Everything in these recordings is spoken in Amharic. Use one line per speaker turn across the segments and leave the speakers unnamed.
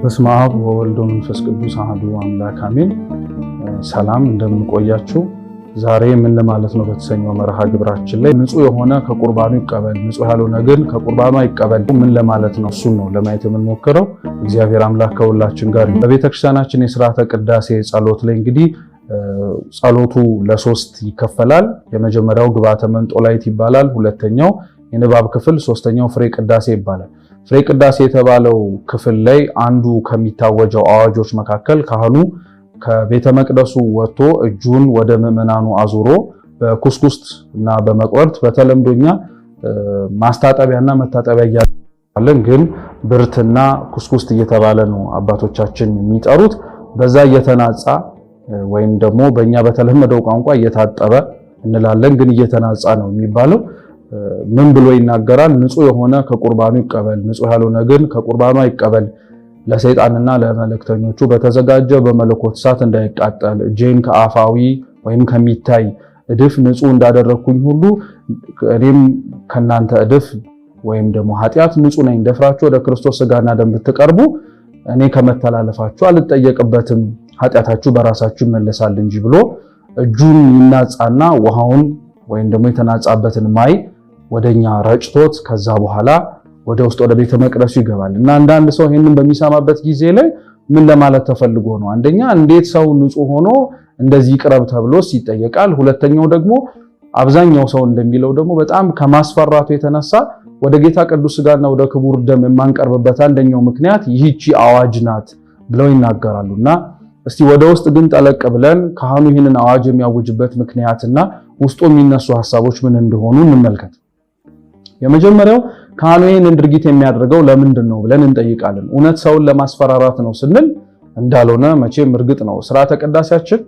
በስመ አብ ወወልድ ወመንፈስ ቅዱስ አሐዱ አምላክ አሜን። ሰላም እንደምንቆያችሁ። ዛሬ ምን ለማለት ነው በተሰኘው መርሃ ግብራችን ላይ ንጹህ የሆነ ከቁርባኑ ይቀበል፣ ንጹህ ያልሆነ ግን ከቁርባኑ አይቀበል ምን ለማለት ነው እሱን ነው ለማየት የምንሞክረው። እግዚአብሔር አምላክ ከሁላችን ጋር ይሁን። በቤተክርስቲያናችን የሥርዓተ ቅዳሴ ጸሎት ላይ እንግዲህ ጸሎቱ ለሶስት ይከፈላል። የመጀመሪያው ግብአተ መንጦላይት ይባላል። ሁለተኛው የንባብ ክፍል፣ ሶስተኛው ፍሬ ቅዳሴ ይባላል። ፍሬ ቅዳሴ የተባለው ክፍል ላይ አንዱ ከሚታወጀው አዋጆች መካከል ካህኑ ከቤተ መቅደሱ ወጥቶ እጁን ወደ ምዕመናኑ አዙሮ በኩስኩስት እና በመቁረጥ በተለምዶኛ ማስታጠቢያና መታጠቢያ እያለን ግን ብርትና ኩስኩስት እየተባለ ነው አባቶቻችን የሚጠሩት። በዛ እየተናጻ ወይም ደግሞ በእኛ በተለመደው ቋንቋ እየታጠበ እንላለን፣ ግን እየተናጻ ነው የሚባለው። ምን ብሎ ይናገራል? ንጹህ የሆነ ከቁርባኑ ይቀበል፣ ንጹህ ያልሆነ ግን ከቁርባኑ አይቀበል። ለሰይጣንና ለመለክተኞቹ በተዘጋጀ በመለኮት እሳት እንዳይቃጠል እጄን ከአፋዊ ወይም ከሚታይ እድፍ ንጹህ እንዳደረኩኝ ሁሉ እኔም ከናንተ እድፍ ወይም ደግሞ ኃጢአት ንጹህ ነኝ። ደፍራችሁ ወደ ክርስቶስ ሥጋና ደም ብትቀርቡ እኔ ከመተላለፋችሁ አልጠየቅበትም፣ ኃጢአታችሁ በራሳችሁ ይመለሳል እንጂ ብሎ እጁን ይናጻና ውሃውን ወይም ደግሞ የተናጻበትን ማይ ወደኛ ረጭቶት ከዛ በኋላ ወደ ውስጥ ወደ ቤተ መቅደሱ ይገባል። እና አንዳንድ ሰው ይሄንን በሚሰማበት ጊዜ ላይ ምን ለማለት ተፈልጎ ነው? አንደኛ እንዴት ሰው ንጹህ ሆኖ እንደዚህ ይቅረብ ተብሎስ ይጠየቃል? ሁለተኛው ደግሞ አብዛኛው ሰው እንደሚለው ደግሞ በጣም ከማስፈራቱ የተነሳ ወደ ጌታ ቅዱስ ሥጋና ወደ ክቡር ደም የማንቀርብበት አንደኛው ምክንያት ይህቺ አዋጅ ናት ብለው ይናገራሉና እስቲ ወደ ውስጥ ግን ጠለቅ ብለን ካህኑ ይህንን አዋጅ የሚያውጅበት ምክንያትና ውስጡ የሚነሱ ሐሳቦች ምን እንደሆኑ እንመልከት። የመጀመሪያው ካህኑ ይህንን ድርጊት የሚያደርገው ለምንድን ነው ብለን እንጠይቃለን። እውነት ሰውን ለማስፈራራት ነው ስንል እንዳልሆነ መቼም እርግጥ ነው። ሥርዓተ ቅዳሴያችን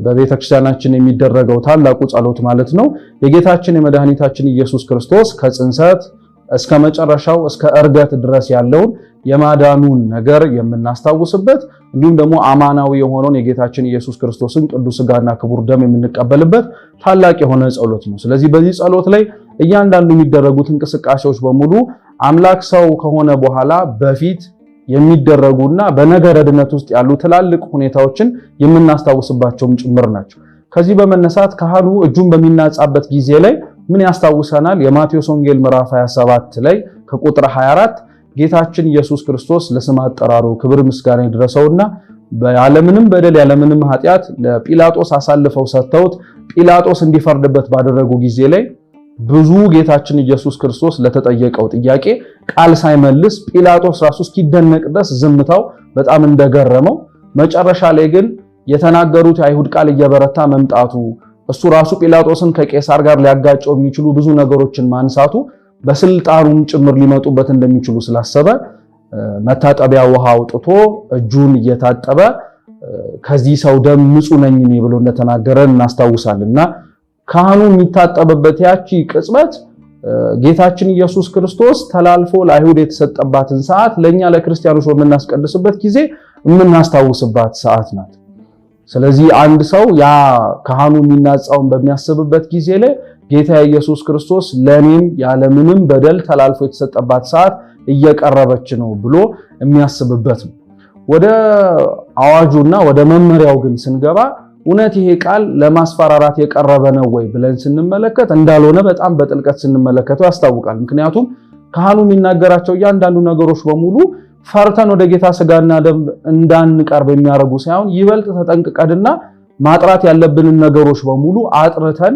በቤተክርስቲያናችን የሚደረገው ታላቁ ጸሎት ማለት ነው የጌታችን የመድኃኒታችን ኢየሱስ ክርስቶስ ከጽንሰት እስከ መጨረሻው እስከ ዕርገት ድረስ ያለውን የማዳኑን ነገር የምናስታውስበት እንዲሁም ደግሞ አማናዊ የሆነውን የጌታችን ኢየሱስ ክርስቶስን ቅዱስ ሥጋና ክቡር ደም የምንቀበልበት ታላቅ የሆነ ጸሎት ነው። ስለዚህ በዚህ ጸሎት ላይ እያንዳንዱ የሚደረጉት እንቅስቃሴዎች በሙሉ አምላክ ሰው ከሆነ በኋላ በፊት የሚደረጉና በነገረ ድነት ውስጥ ያሉ ትላልቅ ሁኔታዎችን የምናስታውስባቸውም ጭምር ናቸው። ከዚህ በመነሳት ካህኑ እጁን በሚናጻበት ጊዜ ላይ ምን ያስታውሰናል? የማቴዎስ ወንጌል ምዕራፍ 27 ላይ ከቁጥር 24 ጌታችን ኢየሱስ ክርስቶስ ለስም አጠራሩ ክብር ምስጋና ይድረሰውና ያለምንም በደል ያለምንም ኃጢአት ለጲላጦስ አሳልፈው ሰጥተውት ጲላጦስ እንዲፈርድበት ባደረጉ ጊዜ ላይ ብዙ ጌታችን ኢየሱስ ክርስቶስ ለተጠየቀው ጥያቄ ቃል ሳይመልስ ጲላጦስ ራሱ እስኪደነቅ ድረስ ዝምታው በጣም እንደገረመው መጨረሻ ላይ ግን የተናገሩት የአይሁድ ቃል እየበረታ መምጣቱ እሱ ራሱ ጲላጦስን ከቄሳር ጋር ሊያጋጨው የሚችሉ ብዙ ነገሮችን ማንሳቱ በስልጣኑም ጭምር ሊመጡበት እንደሚችሉ ስላሰበ መታጠቢያ ውሃ አውጥቶ እጁን እየታጠበ ከዚህ ሰው ደም ንጹህ ነኝ ብሎ እንደተናገረ እናስታውሳልና ካህኑ የሚታጠበበት ያቺ ቅጽበት ጌታችን ኢየሱስ ክርስቶስ ተላልፎ ለአይሁድ የተሰጠባትን ሰዓት ለኛ ለክርስቲያኖች በምናስቀድስበት ጊዜ የምናስታውስባት ሰዓት ናት። ስለዚህ አንድ ሰው ያ ካህኑ የሚናጻውን በሚያስብበት ጊዜ ላይ ጌታ ኢየሱስ ክርስቶስ ለኔም ያለምንም በደል ተላልፎ የተሰጠባት ሰዓት እየቀረበች ነው ብሎ የሚያስብበት ነው። ወደ አዋጁና ወደ መመሪያው ግን ስንገባ እውነት ይሄ ቃል ለማስፈራራት የቀረበ ነው ወይ ብለን ስንመለከት እንዳልሆነ በጣም በጥልቀት ስንመለከተው ያስታውቃል። ምክንያቱም ካህኑ የሚናገራቸው እያንዳንዱ ነገሮች በሙሉ ፈርተን ወደ ጌታ ሥጋና ደም እንዳንቀርብ የሚያደርጉ ሳይሆን ይበልጥ ተጠንቅቀንና ማጥራት ያለብንን ነገሮች በሙሉ አጥርተን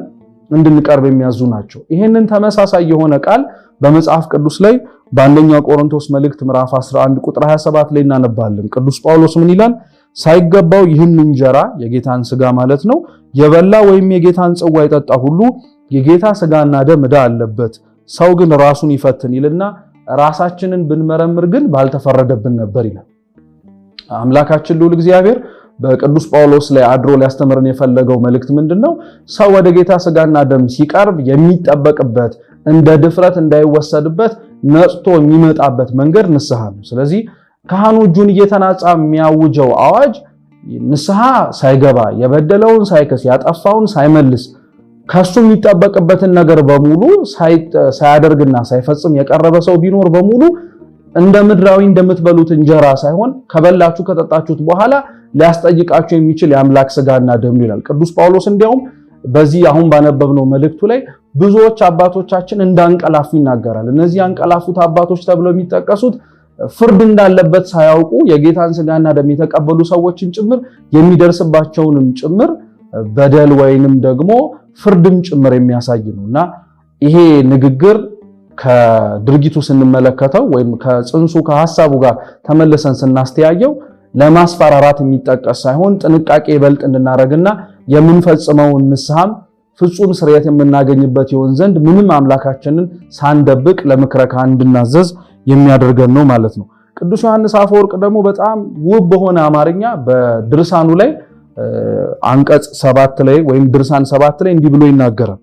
እንድንቀርብ የሚያዙ ናቸው። ይህንን ተመሳሳይ የሆነ ቃል በመጽሐፍ ቅዱስ ላይ በአንደኛ ቆሮንቶስ መልእክት ምዕራፍ 11 ቁጥር 27 ላይ እናነባለን። ቅዱስ ጳውሎስ ምን ይላል? ሳይገባው ይህን እንጀራ የጌታን ሥጋ ማለት ነው የበላ ወይም የጌታን ጽዋ የጠጣ ሁሉ የጌታ ሥጋና ደም ዕዳ አለበት። ሰው ግን ራሱን ይፈትን ይልና ራሳችንን ብንመረምር ግን ባልተፈረደብን ነበር ይላል። አምላካችን ልዑል እግዚአብሔር በቅዱስ ጳውሎስ ላይ አድሮ ሊያስተምረን የፈለገው መልእክት ምንድነው? ሰው ወደ ጌታ ሥጋና ደም ሲቀርብ የሚጠበቅበት እንደ ድፍረት እንዳይወሰድበት ነጽቶ የሚመጣበት መንገድ ንስሐ ነው። ስለዚህ ካህኑ እጁን እየተናጻ የሚያውጀው አዋጅ ንስሐ ሳይገባ የበደለውን ሳይከስ ያጠፋውን ሳይመልስ ከሱ የሚጠበቅበትን ነገር በሙሉ ሳያደርግና ሳይፈጽም የቀረበ ሰው ቢኖር በሙሉ እንደ ምድራዊ እንደምትበሉት እንጀራ ሳይሆን ከበላችሁ ከጠጣችሁት በኋላ ሊያስጠይቃችሁ የሚችል የአምላክ ሥጋና ደም ይላል ቅዱስ ጳውሎስ። እንዲያውም በዚህ አሁን ባነበብነው መልእክቱ ላይ ብዙዎች አባቶቻችን እንዳንቀላፉ ይናገራል። እነዚህ አንቀላፉት አባቶች ተብለው የሚጠቀሱት ፍርድ እንዳለበት ሳያውቁ የጌታን ሥጋና ደም የተቀበሉ ሰዎችን ጭምር የሚደርስባቸውንም ጭምር በደል ወይንም ደግሞ ፍርድም ጭምር የሚያሳይ ነውና ይሄ ንግግር ከድርጊቱ ስንመለከተው ወይም ከጽንሱ ከሐሳቡ ጋር ተመልሰን ስናስተያየው ለማስፈራራት የሚጠቀስ ሳይሆን ጥንቃቄ ይበልጥ እንድናረግና የምንፈጽመውን ንስሐም ፍጹም ስርየት የምናገኝበት ይሆን ዘንድ ምንም አምላካችንን ሳንደብቅ ለምክረ ካህን እንድናዘዝ የሚያደርገን ነው ማለት ነው። ቅዱስ ዮሐንስ አፈወርቅ ደግሞ በጣም ውብ በሆነ አማርኛ በድርሳኑ ላይ አንቀጽ 7 ላይ ወይም ድርሳን 7 ላይ እንዲህ ብሎ ይናገራል።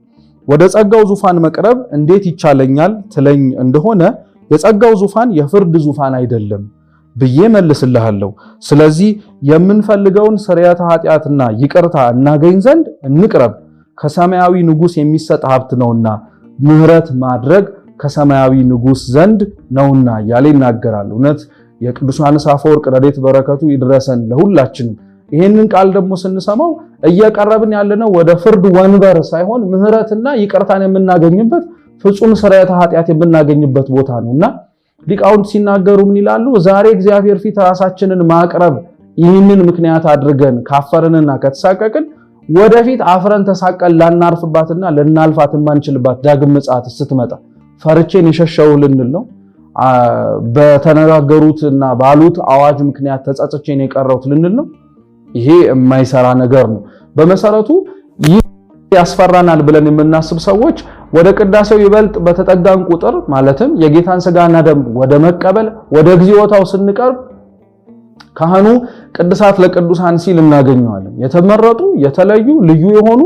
ወደ ጸጋው ዙፋን መቅረብ እንዴት ይቻለኛል ትለኝ እንደሆነ የጸጋው ዙፋን የፍርድ ዙፋን አይደለም ብዬ መልስልሃለሁ። ስለዚህ የምንፈልገውን ስርየተ ኃጢአትና ይቅርታ እናገኝ ዘንድ እንቅረብ፣ ከሰማያዊ ንጉሥ የሚሰጥ ሀብት ነውና ምህረት ማድረግ ከሰማያዊ ንጉሥ ዘንድ ነውና እያለ ይናገራል። እውነት የቅዱስ ዮሐንስ አፈወርቅ ረድኤት በረከቱ ይድረሰን ለሁላችንም። ይህንን ቃል ደግሞ ስንሰማው እየቀረብን ያለነው ወደ ፍርድ ወንበር ሳይሆን ምህረትና ይቅርታን የምናገኝበት ፍጹም ስርየተ ኃጢአት የምናገኝበት ቦታ ነውና ሊቃውንት ሲናገሩ ምን ይላሉ? ዛሬ እግዚአብሔር ፊት ራሳችንን ማቅረብ ይህንን ምክንያት አድርገን ካፈርንና ከተሳቀቅን ወደፊት አፍረን ተሳቀል ላናርፍባትና ልናልፋት የማንችልባት ዳግም ምጽአት ስትመጣ ፈርቼን የሸሸው ልንል ነው። በተነጋገሩትና ባሉት አዋጅ ምክንያት ተጸጽቼን የቀረውት ልንል ነው። ይሄ የማይሰራ ነገር ነው። በመሰረቱ ይህ ያስፈራናል ብለን የምናስብ ሰዎች ወደ ቅዳሴው ይበልጥ በተጠጋን ቁጥር ማለትም የጌታን ሥጋና ደም ወደ መቀበል ወደ እግዚኦታው ስንቀርብ ካህኑ ቅዱሳት ለቅዱሳን ሲል እናገኘዋለን። የተመረጡ የተለዩ ልዩ የሆኑ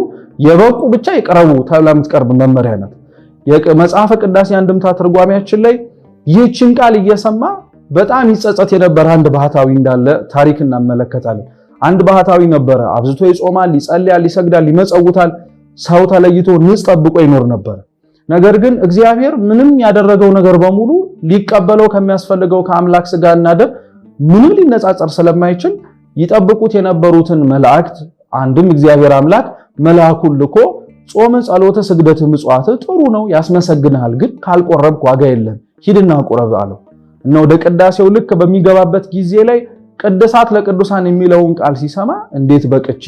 የበቁ ብቻ ይቀርቡ ተብላ የምትቀርብ መመሪያ ናት። የመጽሐፈ ቅዳሴ አንድምታ ትርጓሜያችን ላይ ይህችን ቃል እየሰማ በጣም ይጸጸት የነበረ አንድ ባህታዊ እንዳለ ታሪክ እናመለከታለን። አንድ ባህታዊ ነበረ። አብዝቶ ይጾማል፣ ይጸልያል፣ ይሰግዳል፣ ይመጸውታል። ሰው ተለይቶ ንጽ ጠብቆ ይኖር ነበር። ነገር ግን እግዚአብሔር ምንም ያደረገው ነገር በሙሉ ሊቀበለው ከሚያስፈልገው ከአምላክ ሥጋና ደም ምንም ሊነጻጸር ስለማይችል ይጠብቁት የነበሩትን መላእክት አንድም እግዚአብሔር አምላክ መልአኩን ልኮ ጾመ፣ ጸሎተ፣ ስግደት፣ ምጽዋት ጥሩ ነው ያስመሰግናል፣ ግን ካልቆረብክ ዋጋ የለም ሂድና ቁረብ አለው እና ወደ ቅዳሴው ልክ በሚገባበት ጊዜ ላይ ቅዱሳት ለቅዱሳን የሚለውን ቃል ሲሰማ እንዴት በቅቼ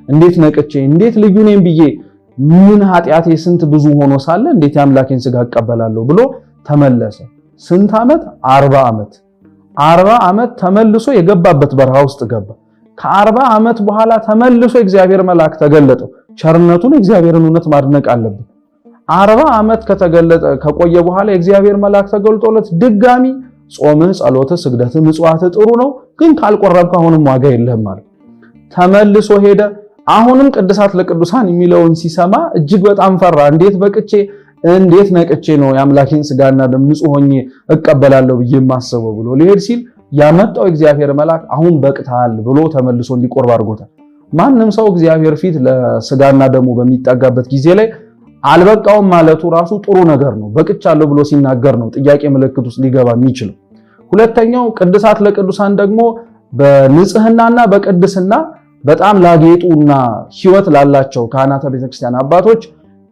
እንዴት ነቅቼ እንዴት ልዩ ነኝ ብዬ ምን ኃጢአቴ ስንት ብዙ ሆኖ ሳለ እንዴት የአምላኬን ሥጋ እቀበላለሁ ብሎ ተመለሰ። ስንት ዓመት? 40 ዓመት 40 ዓመት ተመልሶ የገባበት በረሃ ውስጥ ገባ። ከ40 ዓመት በኋላ ተመልሶ እግዚአብሔር መልአክ ተገለጠው። ቸርነቱን እግዚአብሔርን እውነት ማድነቅ አለብን። 40 ዓመት ከተገለጠ ከቆየ በኋላ እግዚአብሔር መልአክ ተገልጦለት ድጋሚ ጾም፣ ጸሎት፣ ስግደት፣ ምጽዋት ጥሩ ነው ግን ካልቆረብክ አሁንም ዋጋ የለህም ማለት ተመልሶ ሄደ። አሁንም ቅዱሳት ለቅዱሳን የሚለውን ሲሰማ እጅግ በጣም ፈራ። እንዴት በቅቼ እንዴት ነቅቼ ነው የአምላኬን ሥጋና ደም ንጹህ ሆኜ እቀበላለሁ ብዬ የማስበው ብሎ ሊሄድ ሲል ያመጣው እግዚአብሔር መልአክ አሁን በቅታል ብሎ ተመልሶ እንዲቆርብ አድርጎታል። ማንም ሰው እግዚአብሔር ፊት ለሥጋና ደሙ በሚጠጋበት ጊዜ ላይ አልበቃውም ማለቱ ራሱ ጥሩ ነገር ነው። በቅቻለሁ ብሎ ሲናገር ነው ጥያቄ ምልክት ውስጥ ሊገባ የሚችለው። ሁለተኛው ቅዱሳት ለቅዱሳን ደግሞ በንጽህናና በቅድስና በጣም ላጌጡና ሕይወት ላላቸው ካህናተ ቤተክርስቲያን አባቶች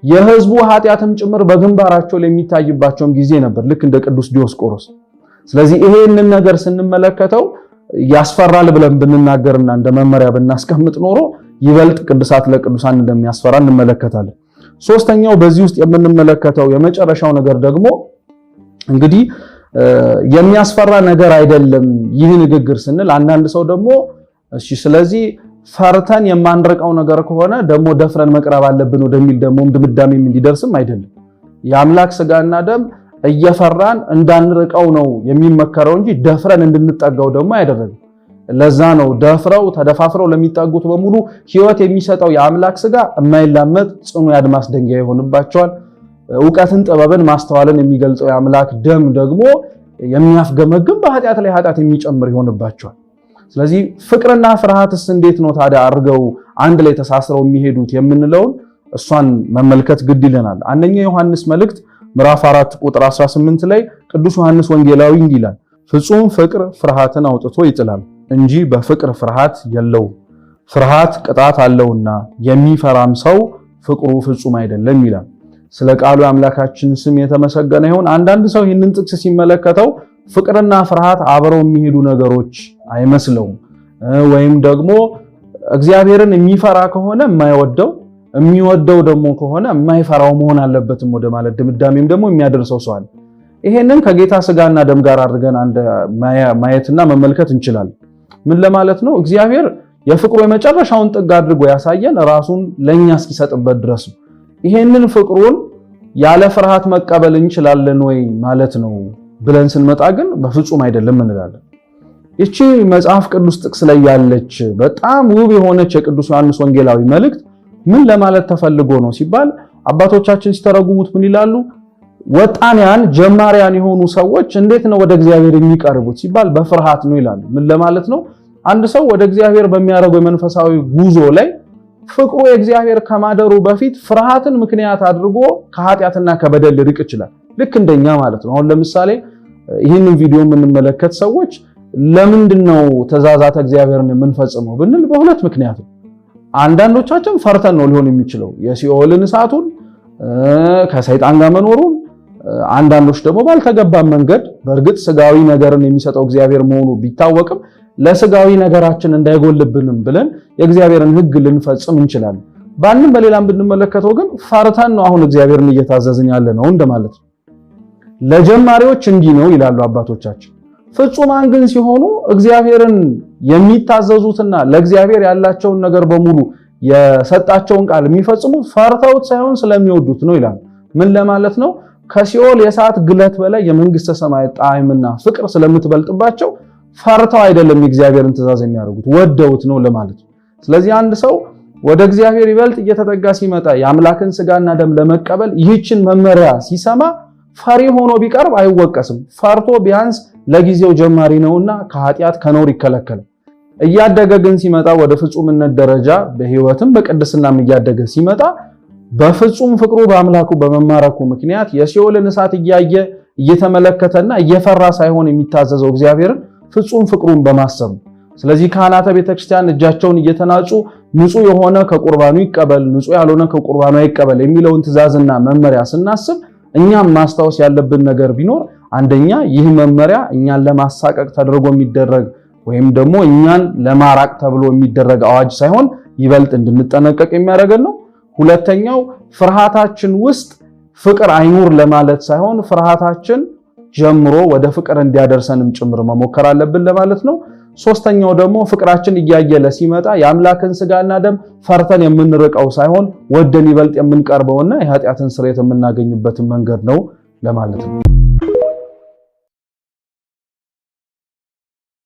የሕዝቡ ኃጢአትም ጭምር በግንባራቸው ላይ የሚታይባቸውም ጊዜ ነበር፣ ልክ እንደ ቅዱስ ዲዮስቆሮስ። ስለዚህ ይሄንን ነገር ስንመለከተው ያስፈራል ብለን ብንናገርና እንደ መመሪያ ብናስቀምጥ ኖሮ ይበልጥ ቅዱሳት ለቅዱሳን እንደሚያስፈራ እንመለከታለን። ሶስተኛው በዚህ ውስጥ የምንመለከተው የመጨረሻው ነገር ደግሞ እንግዲህ የሚያስፈራ ነገር አይደለም ይህ ንግግር ስንል አንዳንድ ሰው ደግሞ እሺ ስለዚህ ፈርተን የማንርቀው ነገር ከሆነ ደግሞ ደፍረን መቅረብ አለብን ወደሚል ደግሞ ድምዳሜም እንዲደርስም አይደለም። የአምላክ ሥጋና ደም እየፈራን እንዳንርቀው ነው የሚመከረው እንጂ ደፍረን እንድንጠጋው ደግሞ አይደረግም። ለዛ ነው ደፍረው ተደፋፍረው ለሚጠጉት በሙሉ ሕይወት የሚሰጠው የአምላክ ሥጋ የማይላመጥ ጽኑ የአድማስ ድንጋይ ይሆንባቸዋል። ዕውቀትን፣ ጥበብን፣ ማስተዋልን የሚገልጸው የአምላክ ደም ደግሞ የሚያፍገመግም በኃጢአት ላይ ኃጢአት የሚጨምር ይሆንባቸዋል። ስለዚህ ፍቅርና ፍርሃትስ እንዴት ነው ታዲያ አድርገው አንድ ላይ ተሳስረው የሚሄዱት የምንለውን እሷን መመልከት ግድ ይለናል። አንደኛ ዮሐንስ መልእክት ምዕራፍ 4 ቁጥር 18 ላይ ቅዱስ ዮሐንስ ወንጌላዊ እንዲህ ይላል፣ ፍጹም ፍቅር ፍርሃትን አውጥቶ ይጥላል እንጂ በፍቅር ፍርሃት የለውም። ፍርሃት ቅጣት አለውና የሚፈራም ሰው ፍቅሩ ፍጹም አይደለም ይላል። ስለ ቃሉ አምላካችን ስም የተመሰገነ ይሁን። አንዳንድ ሰው ይህንን ጥቅስ ሲመለከተው ፍቅርና ፍርሃት አብረው የሚሄዱ ነገሮች አይመስለውም። ወይም ደግሞ እግዚአብሔርን የሚፈራ ከሆነ የማይወደው የሚወደው ደግሞ ከሆነ የማይፈራው መሆን አለበትም ወደ ማለት ድምዳሜም ደግሞ የሚያደርሰው ሰው አለ። ይሄንን ከጌታ ስጋና ደም ጋር አድርገን ማየትና መመልከት እንችላለን። ምን ለማለት ነው? እግዚአብሔር የፍቅሩ የመጨረሻውን ጥግ አድርጎ ያሳየን ራሱን ለኛ እስኪሰጥበት ድረስ ነው። ይሄንን ፍቅሩን ያለ ፍርሃት መቀበል እንችላለን ወይ ማለት ነው ብለን ስንመጣ ግን በፍጹም አይደለም እንላለን። እቺ መጽሐፍ ቅዱስ ጥቅስ ላይ ያለች በጣም ውብ የሆነች የቅዱስ ዮሐንስ ወንጌላዊ መልእክት ምን ለማለት ተፈልጎ ነው ሲባል አባቶቻችን ሲተረጉሙት ምን ይላሉ? ወጣንያን ጀማሪያን የሆኑ ሰዎች እንዴት ነው ወደ እግዚአብሔር የሚቀርቡት ሲባል በፍርሃት ነው ይላሉ። ምን ለማለት ነው? አንድ ሰው ወደ እግዚአብሔር በሚያደርገው መንፈሳዊ ጉዞ ላይ ፍቅሩ የእግዚአብሔር ከማደሩ በፊት ፍርሃትን ምክንያት አድርጎ ከኃጢአትና ከበደል ሊርቅ ይችላል። ልክ እንደኛ ማለት ነው። አሁን ለምሳሌ ይህንን ቪዲዮ የምንመለከት ሰዎች ለምንድነው ትእዛዛተ እግዚአብሔርን የምንፈጽመው ብንል በሁለት ምክንያት ነው። አንዳንዶቻችን ፈርተን ነው ሊሆን የሚችለው የሲኦልን እሳቱን ከሰይጣን ጋር መኖሩን፣ አንዳንዶች ደግሞ ባልተገባ መንገድ በእርግጥ ስጋዊ ነገርን የሚሰጠው እግዚአብሔር መሆኑ ቢታወቅም ለስጋዊ ነገራችን እንዳይጎልብንም ብለን የእግዚአብሔርን ሕግ ልንፈጽም እንችላለን። ባንም በሌላም ብንመለከተው ግን ፈርተን ነው አሁን እግዚአብሔርን እየታዘዝን ያለ ነው እንደማለት ነው። ለጀማሪዎች እንዲህ ነው ይላሉ አባቶቻችን። ፍጹማን ግን ሲሆኑ እግዚአብሔርን የሚታዘዙትና ለእግዚአብሔር ያላቸውን ነገር በሙሉ የሰጣቸውን ቃል የሚፈጽሙት ፈርተውት ሳይሆን ስለሚወዱት ነው ይላሉ። ምን ለማለት ነው? ከሲኦል የእሳት ግለት በላይ የመንግስተ ሰማይ ጣዕምና ፍቅር ስለምትበልጥባቸው ፈርተው አይደለም የእግዚአብሔርን ትእዛዝ የሚያደርጉት ወደውት ነው ለማለት ነው። ስለዚህ አንድ ሰው ወደ እግዚአብሔር ይበልጥ እየተጠጋ ሲመጣ የአምላክን ስጋና ደም ለመቀበል ይህችን መመሪያ ሲሰማ ፈሪ ሆኖ ቢቀርብ አይወቀስም። ፈርቶ ቢያንስ ለጊዜው ጀማሪ ነውና ከኃጢአት ከነውር ይከለከላል። እያደገ ግን ሲመጣ ወደ ፍጹምነት ደረጃ በህይወትም በቅድስናም እያደገ ሲመጣ በፍጹም ፍቅሩ በአምላኩ በመማረኩ ምክንያት የሲኦልን እሳት እያየ እየተመለከተና እየፈራ ሳይሆን የሚታዘዘው እግዚአብሔርን ፍጹም ፍቅሩን በማሰብ። ስለዚህ ካህናተ ቤተክርስቲያን እጃቸውን እየተናጩ ንጹህ የሆነ ከቁርባኑ ይቀበል፣ ንጹህ ያልሆነ ከቁርባኑ አይቀበል የሚለውን ትእዛዝና መመሪያ ስናስብ እኛም ማስታወስ ያለብን ነገር ቢኖር አንደኛ ይህ መመሪያ እኛን ለማሳቀቅ ተደርጎ የሚደረግ ወይም ደግሞ እኛን ለማራቅ ተብሎ የሚደረግ አዋጅ ሳይሆን ይበልጥ እንድንጠነቀቅ የሚያደርገን ነው። ሁለተኛው ፍርሃታችን ውስጥ ፍቅር አይኑር ለማለት ሳይሆን ፍርሃታችን ጀምሮ ወደ ፍቅር እንዲያደርሰንም ጭምር መሞከር አለብን ለማለት ነው። ሶስተኛው ደግሞ ፍቅራችን እያየለ ሲመጣ የአምላክን ስጋና ደም ፈርተን የምንርቀው ሳይሆን ወደን ይበልጥ የምንቀርበውና የኃጢአትን ስርየት የምናገኝበትን መንገድ ነው ለማለት ነው።